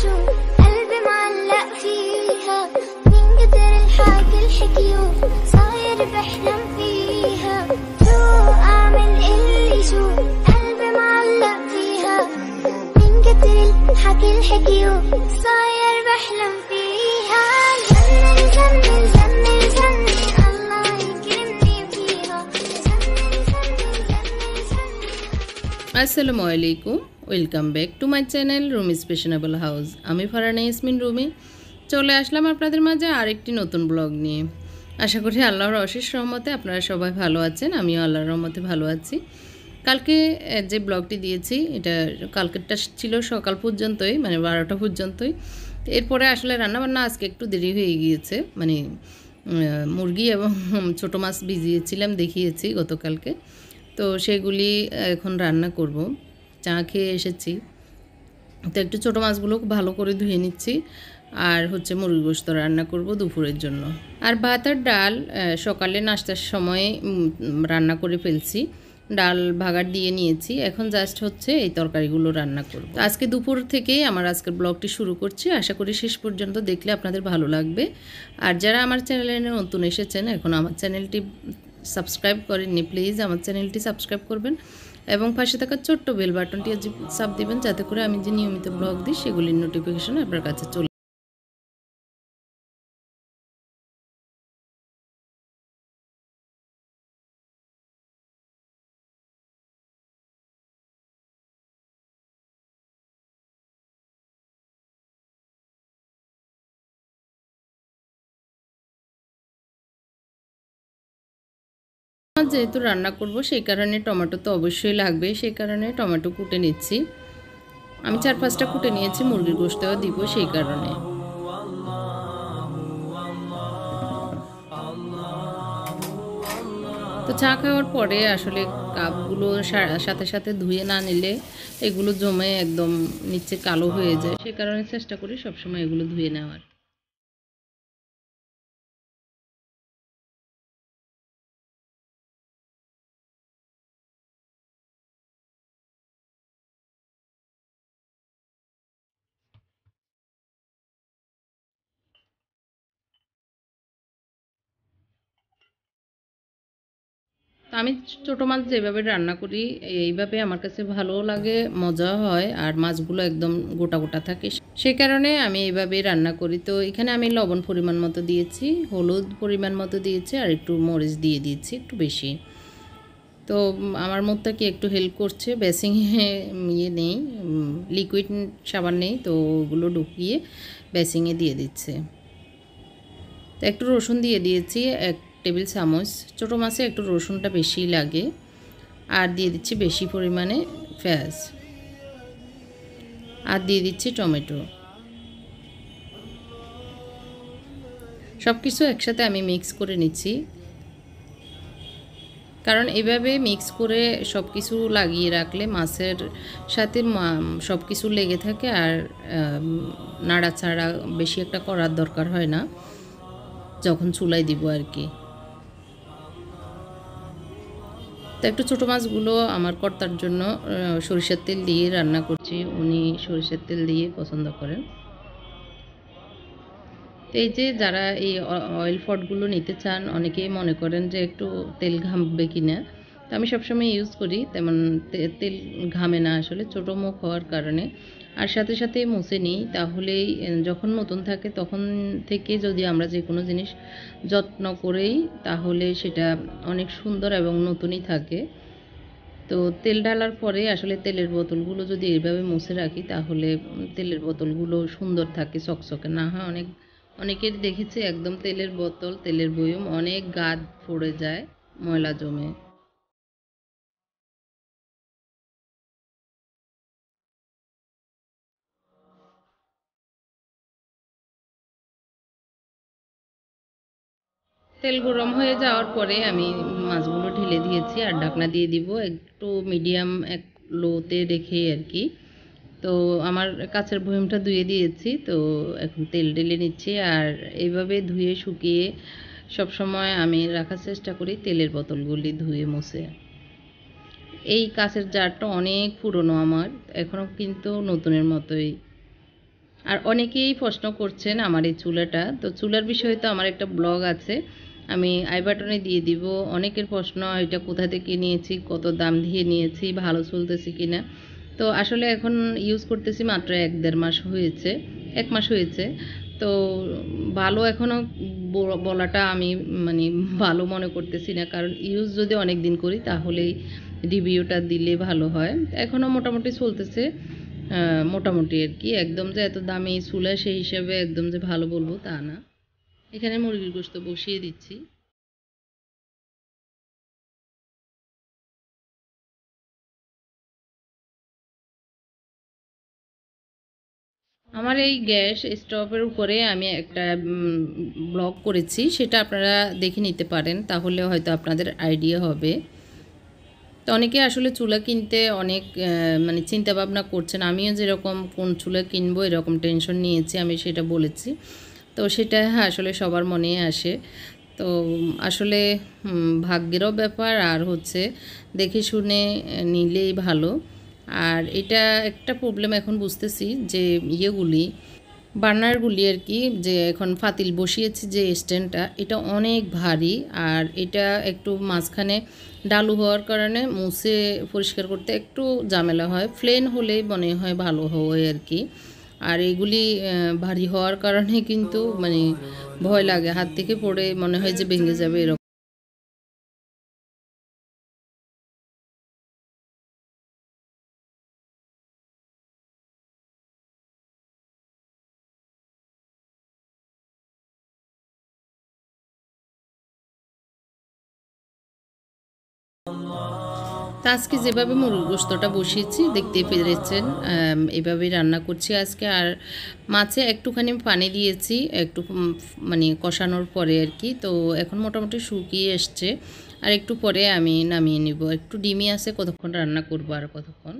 شو قلبي معلق فيها من كتر الحكي الحكيو صاير بحلم فيها شو أعمل اللي شو قلبي معلق فيها من كتر الحكي الحكيو صاير بحلم فيها جنن جنن جنن جنن الله يكرمني فيها جنن جنن جنن جنن আসসালামু আলাইকুম welcome back to my channel Rumi's fashionable house. আমি ফারহানা ইয়াসমিন রুমি চলে আসলাম আপনাদের মাঝে আরেকটি নতুন ব্লগ নিয়ে। আশা করি আল্লাহর অশেষ রহমতে আপনারা সবাই ভালো আছেন, আমিও আল্লাহর রহমতে ভালো আছি। কালকে যে ব্লগটি দিয়েছি এটা কালকেরটা ছিল সকাল পর্যন্তই, মানে 12টা পর্যন্তই। এরপরে আসলে রান্নাবান্না আজকে একটু দেরি হয়ে গিয়েছে, মানে মুরগি এবং ছোটো মাছ ভিজিয়েছিলাম দেখিয়েছি গতকালকে, তো সেগুলি এখন রান্না করব। চা খেয়ে এসেছি, তো একটু ছোটো মাছগুলো ভালো করে ধুয়ে নিচ্ছি, আর হচ্ছে মুরগি গোশত রান্না করব দুপুরের জন্য। আর ভাত আর ডাল সকালে নাস্তার সময় রান্না করে ফেলছি, ডাল ভাগার দিয়ে নিয়েছি, এখন জাস্ট হচ্ছে এই তরকারিগুলো রান্না করব। আজকে দুপুর থেকেই আমার আজকের ব্লগটি শুরু করছি, আশা করি শেষ পর্যন্ত দেখলে আপনাদের ভালো লাগবে। আর যারা আমার চ্যানেলে নতুন এসেছেন, এখন আমার চ্যানেলটি সাবস্ক্রাইব করেননি, প্লিজ আমার চ্যানেলটি সাবস্ক্রাইব করবেন এবং পাশে থাকা ছোট্ট বেল বাটনটি চাপ দিবেন, যাতে করে আমি যে নিয়মিত ব্লগ দিই সেগুলির নোটিফিকেশন আপনার কাছে চলে। যেহেতু রান্না করব সেই কারণে টমেটো তো অবশ্যই লাগবে, সেই কারণে টমেটো কুটে নিচ্ছি। আমি 4-5টা কুটে নিয়েছি, মুরগির গোশতও দিব সেই কারণে। তো চা খাওয়ার পরে আসলে কাপগুলো সাথে সাথে ধুয়ে না নিলে এগুলো জমে একদম নিচে কালো হয়ে যায়, সেই কারণে চেষ্টা করি সবসময় এগুলো ধুয়ে নেওয়ার। আমি ছোটো মাছ যেভাবে রান্না করি এইভাবে আমার কাছে ভালো লাগে, মজা হয়, আর মাছগুলো একদম গোটা গোটা থাকে, সেই কারণে আমি এইভাবেই রান্না করি। তো এখানে আমি লবণ পরিমাণ মতো দিয়েছি, হলুদ পরিমাণ মতো দিয়েছি, আর একটু মরিচ দিয়ে দিয়েছি একটু বেশি। তো আমার মধ্যে কি একটু হেল্প করছে, বেসিংয়ে ইয়ে নেই, লিকুইড সাবান নেই, তো ওগুলো ঢুকিয়ে বেসিংয়ে দিয়ে দিচ্ছে। তো একটু রসুন দিয়ে দিয়েছি 1 টেবিল চামচ, ছোটো মাছে একটু রসুনটা বেশি লাগে, আর দিয়ে দিচ্ছি বেশি পরিমাণে পেঁয়াজ, আর দিয়ে দিচ্ছি টমেটো। সব কিছু একসাথে আমি মিক্স করে নিচ্ছি, কারণ এভাবে মিক্স করে সব কিছু লাগিয়ে রাখলে মাছের সাথে সব কিছু লেগে থাকে, আর নাড়াচাড়া বেশি একটা করার দরকার হয় না যখন চুলায় দিব আর কি। তো একটু ছোটো মাছগুলো আমার কর্তার জন্য সরিষার তেল দিয়ে রান্না করছি, উনি সরিষার তেল দিয়ে পছন্দ করেন। তো এই যে যারা এই অয়েল ফডগুলো নিতে চান, অনেকেই মনে করেন যে একটু তেল ঘামবে কিনা, তো আমি সবসময় ইউজ করি, তেমন তেল ঘামে না আসলে, ছোটো মুখ হওয়ার কারণে। আর সাথে সাথে মুছে নিই, তাহলেই যখন নতুন থাকে তখন থেকে যদি আমরা যে কোনো জিনিস যত্ন করেই, তাহলে সেটা অনেক সুন্দর এবং নতুনই থাকে। তো তেল ঢালার পরে আসলে তেলের বোতলগুলো যদি এইভাবে মুছে রাখি, তাহলে তেলের বোতলগুলো সুন্দর থাকে, চকচকে না হয়। অনেকের দেখেছি একদম তেলের বোতল, তেলের বয়ম অনেক গাদ পড়ে যায়, ময়লা জমে। তেল গরম হয়ে যাওয়ার পরে আমি মাছগুলো ঢেলে দিয়েছি, আর ঢাকনা দিয়ে দিব একটু মিডিয়াম লোতে রেখে আর কি। তো আমার কাঁচের বয়মটা ধুয়ে দিয়েছি, তো এখন তেল ঢেলে নিচ্ছি, আর এইভাবে ধুয়ে শুকিয়ে সব সময় আমি রাখার চেষ্টা করি তেলের বোতলগুলি ধুয়ে মুছে। এই কাঁচের জারটা অনেক পুরনো আমার, এখনও কিন্তু নতুনের মতোই আর অনেকেই প্রশ্ন করছেন আমার এই চুলাটা, তো চুলার বিষয়ে তো আমার একটা ব্লগ আছে, আমি আই বাটনে দিয়ে দিব। অনেকের প্রশ্ন এটা কোথা থেকে নিয়েছি, কত দাম দিয়ে নিয়েছি, ভালো চলতেছে কিনা। তো আসলে এখন ইউজ করতেছি মাত্র 1-1.5 মাস হয়েছে, 1 মাস হয়েছে। তো ভালো এখনও বলাটা আমি মানে ভালো মনে করতেছি না, কারণ ইউজ যদি অনেক দিন করি তাহলেই রিভিউটা দিলে ভালো হয়। এখনও মোটামুটি চলতেছে, মোটামুটি আর কি। একদম যে এত দামি চুলা সেই হিসাবে একদম যে ভালো বলবো তা না। এখানে মুরগির গোশত বসিয়ে দিচ্ছি। আমার এই গ্যাস স্টোভের উপরে আমি একটা ব্লগ করেছি, সেটা আপনারা দেখে নিতে পারেন, তাহলে হয়তো আপনাদের আইডিয়া হবে। তো অনেকে আসলে চুলা কিনতে অনেক মানে চিন্তা ভাবনা করছেন, আমিও যেরকম কোন চুলা কিনবো এরকম টেনশন নিয়েছি, আমি সেটা বলেছি। তো সেটা আসলে সবার মনেই আসে। তো আসলে ভাগ্যেরও ব্যাপার, আর হচ্ছে দেখে শুনে নিলেই ভালো। আর এটা একটা প্রবলেম এখন বুঝতেছি যে ইয়েগুলি বার্নারগুলি আর কি, যে এখন ফাতিল বসিয়েছি যে স্ট্যান্ডটা, এটা অনেক ভারী। আর এটা একটু মাঝখানে ডালু হওয়ার কারণে মুছে পরিষ্কার করতে একটু ঝামেলা হয়, প্লেন হলেই মনে হয় ভালো হয় আর কি। আর এগুলি ভারী হওয়ার কারণে কিন্তু মানে ভয় লাগে, হাত থেকে পড়ে মনে হয় যে ভেঙে যাবে এরকম। তো আজকে যেভাবে মুরগির গোশতটা বসিয়েছি দেখতে পেরেছেন, এভাবেই রান্না করছি আজকে। আর মাছে একটুখানি পানি দিয়েছি একটু মানে কষানোর পরে আর কি। তো এখন মোটামুটি শুকিয়ে এসছে, আর একটু পরে আমি নামিয়ে নিব। একটু ডিমি আছে, কতক্ষণ রান্না করবো আর কতক্ষণ।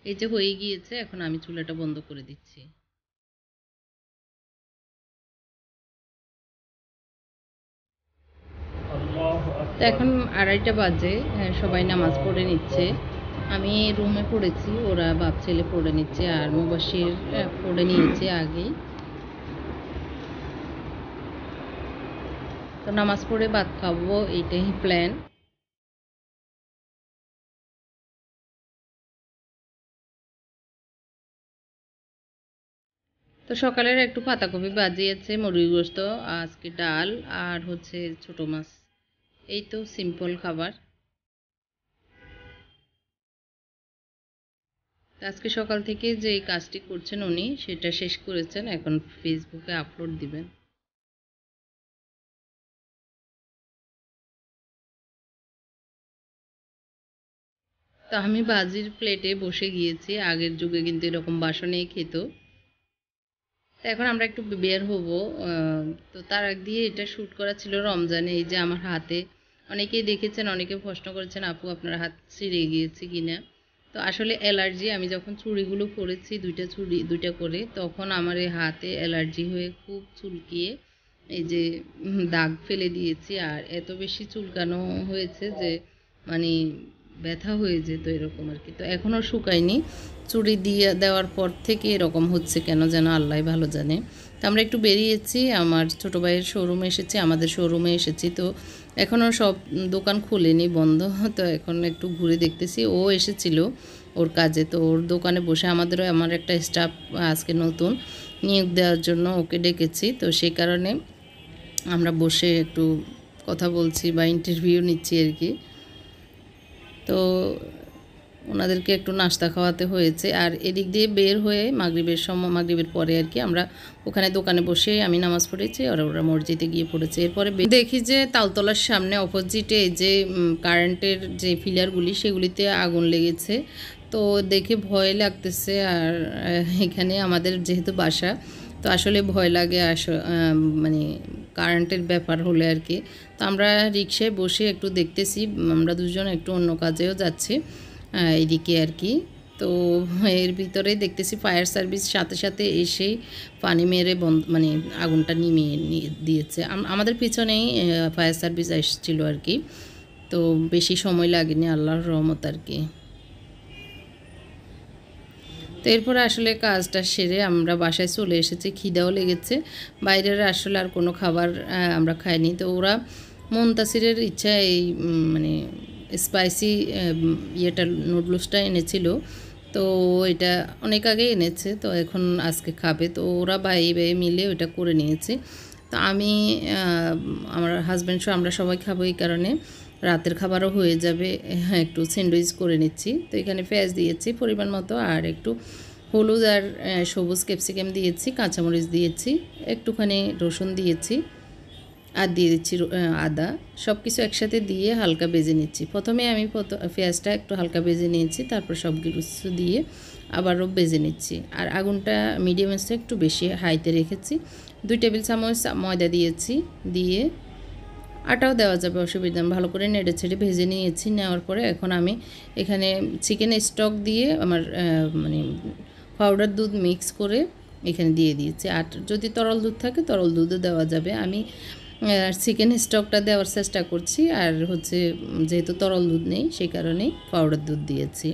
এই যে হয়ে গিয়েছে, এখন আমি চুলাটা বন্ধ করে দিচ্ছি। তো এখন 2:30 বাজে, সবাই নামাজ পড়ে নিচ্ছে। আমি রুমে পড়েছি, ওরা বাপ ছেলে পড়ে নিচ্ছে, আর মুবাশির পড়ে নিয়েছে আগেই। তো নামাজ পড়ে ভাত খাবো, এইটাই প্ল্যান। তো সকালের একটু পাতাকপি ভাজিয়েছে, মুরগির গোশত, আজকে ডাল, আর হচ্ছে ছোট মাছ। এই তো সিম্পল খাবার। আজকে সকাল থেকে যে কাজটি করছেন উনি সেটা শেষ করেছেন, এখন ফেসবুকে আপলোড দিবেন। তো আমি ভাজির প্লেটে বসে গিয়েছি, আগের যুগে কিন্তু এরকম বাসনেই খেত। তো এখন আমরা একটু বের হব। তো তার আগ দিয়ে এটা শ্যুট করা ছিল রমজানে। এই যে আমার হাতে অনেকেই দেখেছেন, অনেকে প্রশ্ন করেছেন আপু আপনার হাত ছিঁড়ে গিয়েছে কিনা। তো আসলে অ্যালার্জি, আমি যখন চুড়িগুলো পরেছি দুইটা করে, তখন আমার এই হাতে অ্যালার্জি হয়ে খুব চুলকিয়ে এই যে দাগ ফেলে দিয়েছি। আর এত বেশি চুলকানো হয়েছে যে মানে ব্যথা হয়ে যেত এরকম আর কি। তো এখনও শুকায়নি, চুড়ি দিয়ে দেওয়ার পর থেকে এরকম হচ্ছে কেন যেন আল্লাহ ভালো জানে। তো আমরা একটু বেরিয়েছি, আমার ছোটো ভাইয়ের শোরুমে এসেছি, আমাদের শোরুমে এসেছি। তো এখনও সব দোকান খুলেনি, বন্ধ। তো এখন একটু ঘুরে দেখতেছি। ও এসেছিল ওর কাজে, তো ওর দোকানে বসে আমার একটা স্টাফ আজকে নতুন নিয়োগ দেওয়ার জন্য ওকে ডেকেছি। তো সেই কারণে আমরা বসে একটু কথা বলছি বা ইন্টারভিউ নিচ্ছি আর কি। তো ওনাদেরকে একটু নাস্তা খাওয়াতে হয়েছে। আর এদিক দিয়ে বের হয়ে মাগরিবের পরে আর কি আমরা ওখানে দোকানে বসে আমি নামাজ পড়েছি, আর ওরা মসজিদে গিয়ে পড়েছে। এরপরে দেখি যে তালতলার সামনে অপোজিটে যে কারেন্টের যে পিলারগুলি সেগুলিতে আগুন লেগেছে। তো দেখে ভয় লাগতেছে। আর এখানে আমাদের যেহেতু বাসা, তো আসলে ভয় লাগে মানে কারেন্টের ব্যাপার হলে আর কি। তো আমরা রিকশায় বসে একটু দেখতেছি, আমরা দুজন একটু অন্য কাজেও যাচ্ছি এইদিকে আর কি। তো এর ভিতরে দেখতেছি ফায়ার সার্ভিস সাথে সাথে এসেই পানি মেরে মানে আগুনটা নিমিয়ে দিয়েছে। আমাদের পিছনেই ফায়ার সার্ভিস এসেছিলো আর কি। তো বেশি সময় লাগেনি, আল্লাহর রহমত আর কি। তো এরপরে আসলে কাজটা সেরে আমরা বাসায় চলে এসেছি, খিদাও লেগেছে। বাইরের আসলে আর কোনো খাবার আমরা খাইনি। তো ওরা মুনতাসিরের ইচ্ছা এই মানে স্পাইসি ইয়েটা নুডলসটা এনেছিল। তো এটা অনেক আগে এনেছে, তো এখন আজকে খাবে। তো ওরা ভাই মিলে ওটা করে নিয়েছে। তো আমি আমার হাজব্যান্ড সহ আমরা সবাই খাবো, এই কারণে রাতের খাবারও হয়ে যাবে। একটু স্যান্ডউইচ করে নিচ্ছি। তো এখানে পেঁয়াজ দিয়েছি পরিমাণ মতো, আর একটু হলুদ আর সবুজ ক্যাপসিকাম দিয়েছি, কাঁচামরিচ দিয়েছি, একটুখানি রসুন দিয়েছি, আর দিয়ে দিচ্ছি আদা। সব কিছু একসাথে দিয়ে হালকা ভেজে নিচ্ছি। প্রথমে আমি পেঁয়াজটা একটু হালকা ভেজে নিয়েছি, তারপর সব কিছু দিয়ে আবারও ভেজে নিচ্ছি। আর আগুনটা মিডিয়াম আঁচে একটু বেশি হাইতে রেখেছি। 2 টেবিল চামচ ময়দা দিয়েছি, দিয়ে আটাও দেওয়া যাবে, অসুবিধা ভালো করে নেড়ে ছেড়ে ভেজে নিয়েছি। নেওয়ার পরে এখন আমি এখানে চিকেন স্টক দিয়ে আমার মানে পাউডার দুধ মিক্স করে এখানে দিয়ে দিয়েছি। আর যদি তরল দুধ থাকে তরল দুধও দেওয়া যাবে। আমি চিকেন স্টকটা দেওয়ার চেষ্টা করছি, আর হচ্ছে যেহেতু তরল দুধ নেই সেই কারণেই পাউডার দুধ দিয়েছি।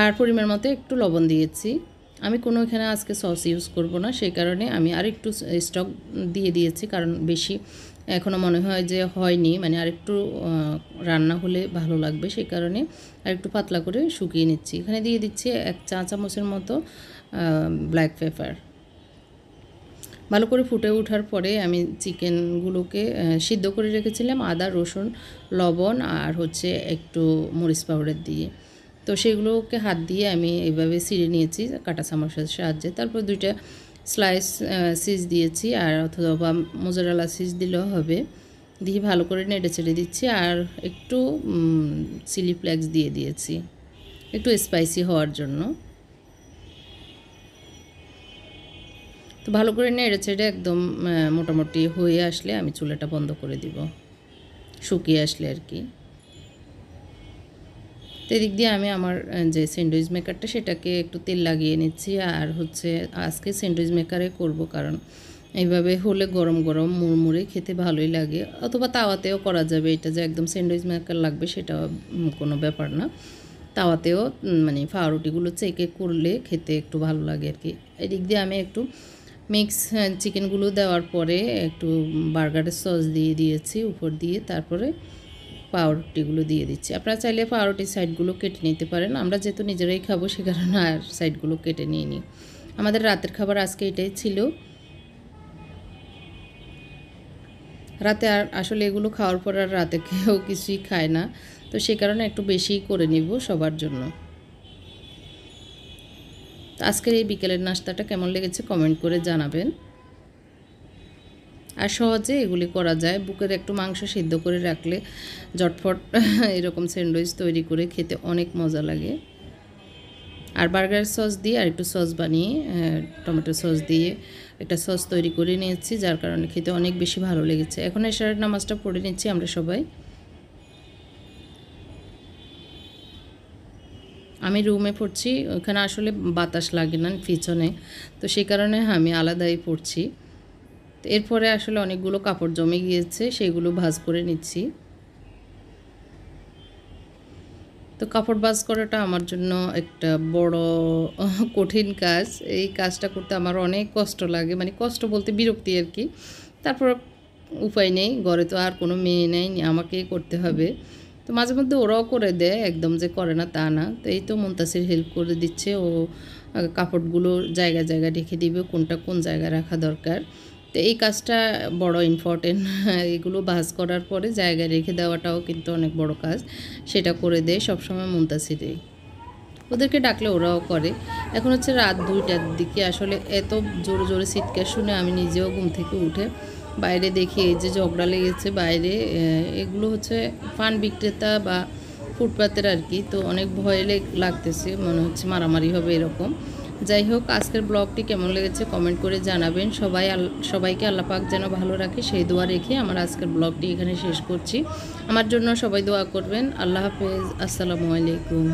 আর পরিমাণ মতো একটু লবণ দিয়েছি। আমি কোনো এখানে আজকে সস ইউজ করব না, সেই কারণে আমি আর একটু স্টক দিয়ে দিয়েছি, কারণ বেশি এখনও মনে হয় যে হয়নি, মানে আরেকটু রান্না হলে ভালো লাগবে, সেই কারণে আরেকটু পাতলা করে শুকিয়ে নিচ্ছি। এখানে দিয়ে দিচ্ছি 1 চা চামচের মতো ব্ল্যাক পেপার। ভালো করে ফুটে ওঠার পরে আমি চিকেনগুলোকে সিদ্ধ করে রেখেছিলাম আদা, রসুন, লবণ আর হচ্ছে একটু মরিচ পাউডার দিয়ে। তো সেগুলোকে হাত দিয়ে আমি এভাবে ছিঁড়ে নিয়েছি কাঁটা চামচের সাহায্যে। তারপর 2টা স্লাইস চিজ দিয়েছি, আর অথবা মোজারেলা চিজ দিলেও হবে। দিয়ে ভালো করে নেড়ে ছেড়ে দিচ্ছি, আর একটু চিলি ফ্লেক্স দিয়ে দিয়েছি একটু স্পাইসি হওয়ার জন্য। তো ভালো করে নেড়ে ছেড়ে একদম মোটামুটি হয়ে আসলে আমি চুলাটা বন্ধ করে দিব, শুকিয়ে আসলে আর কি। তো এদিক দিয়ে আমি আমার যে স্যান্ডউইচ মেকারটা সেটাকে একটু তেল লাগিয়ে নিচ্ছি। আর হচ্ছে আজকে স্যান্ডউইচ মেকারে করব, কারণ এইভাবে হলে গরম গরম মুড়মুড়ে খেতে ভালোই লাগে। অথবা তাওয়াতেও করা যাবে, এটা যে একদম স্যান্ডউইচ মেকার লাগবে সেটা কোনো ব্যাপার না। তাওয়াতেও মানে পাউরুটিগুলো চেকে করলে খেতে একটু ভালো লাগে আর কি। এদিক দিয়ে আমি একটু মিক্স চিকেনগুলো দেওয়ার পরে একটু বার্গারের সস দিয়ে দিয়েছি উপর দিয়ে, তারপরে পাউরুটিগুলো দিয়ে দিচ্ছি। আপনারা চাইলে পাউরুটির সাইডগুলো কেটে নিতে পারেন। আমরা যেহেতু নিজেরাই খাবো সে কারণে আর সাইডগুলো কেটে নিয়ে নিই। আমাদের রাতের খাবার আজকে এটাই ছিল। রাতে আর আসলে এগুলো খাওয়ার পর আর রাতে কেউ কিছুই খায় না, তো সে কারণে একটু বেশিই করে নিব সবার জন্য। আজকের এই বিকেলের নাস্তাটা কেমন লেগেছে কমেন্ট করে জানাবেন। আর সহজে এগুলি করা যায়। বুকের একটু মাংস সিদ্ধ করে রাখলে ঝটফট এরকম স্যান্ডউইচ তৈরি করে খেতে অনেক মজা লাগে। আর বার্গার সস দিয়ে আর একটু সস বানিয়ে টমেটো সস দিয়ে একটা সস তৈরি করে নিয়েছি, যার কারণে খেতে অনেক বেশি ভালো লেগেছে। এখন এশারের নামাজটা পড়ে নিচ্ছি আমরা সবাই। আমি রুমে পড়ছি, ওখানে আসলে বাতাস লাগে না পিছনে, তো সেই কারণে আমি আলাদাই পড়ছি। তো এরপরে আসলে অনেকগুলো কাপড় জমে গিয়েছে, সেগুলো ভাঁজ করে নিচ্ছি। তো কাপড় ভাঁজ করাটা আমার জন্য একটা বড় কঠিন কাজ। এই কাজটা করতে আমার অনেক কষ্ট লাগে, মানে কষ্ট বলতে বিরক্তি আর কি। তারপর উপায় নেই, ঘরে তো আর কোনো মেয়ে নেই, আমাকেই করতে হবে। তো মাঝে মধ্যে ওরাও করে দেয়, একদম যে করে না তা না। তো এই তো মুনতাসির হেল্প করে দিচ্ছে, ও কাপড়গুলো জায়গা জায়গা রেখে দিবে, কোনটা কোন জায়গায় রাখা দরকার। তো এই কাজটা বড় ইম্পর্টেন্ট। এগুলো ভাঁজ করার পরে জায়গায় রেখে দেওয়াটাও কিন্তু অনেক বড় কাজ, সেটা করে দেয় সবসময় মুনতাসিরেই। ওদেরকে ডাকলে ওরাও করে। এখন হচ্ছে রাত 2টার দিকে, আসলে এত জোরে জোরে চিৎকার শুনে আমি নিজেও ঘুম থেকে উঠে বাইরে দেখি এই যে ঝগড়া লেগেছে বাইরে। এগুলো হচ্ছে পান বিক্রেতা বা ফুটপাতের আর কি। তো অনেক ভয় লাগতেছে, মনে হচ্ছে মারামারি হবে এরকম। যাই হোক, আজকের ব্লগটি কেমন লেগেছে কমেন্ট করে জানাবেন। সবাইকে আল্লাহ পাক যেন ভালো রাখে সেই দোয়া রেখে আমার আজকের ব্লগটি এখানে শেষ করছি। আমার জন্য সবাই দোয়া করবেন। আল্লাহ হাফেজ, আসসালামু আলাইকুম।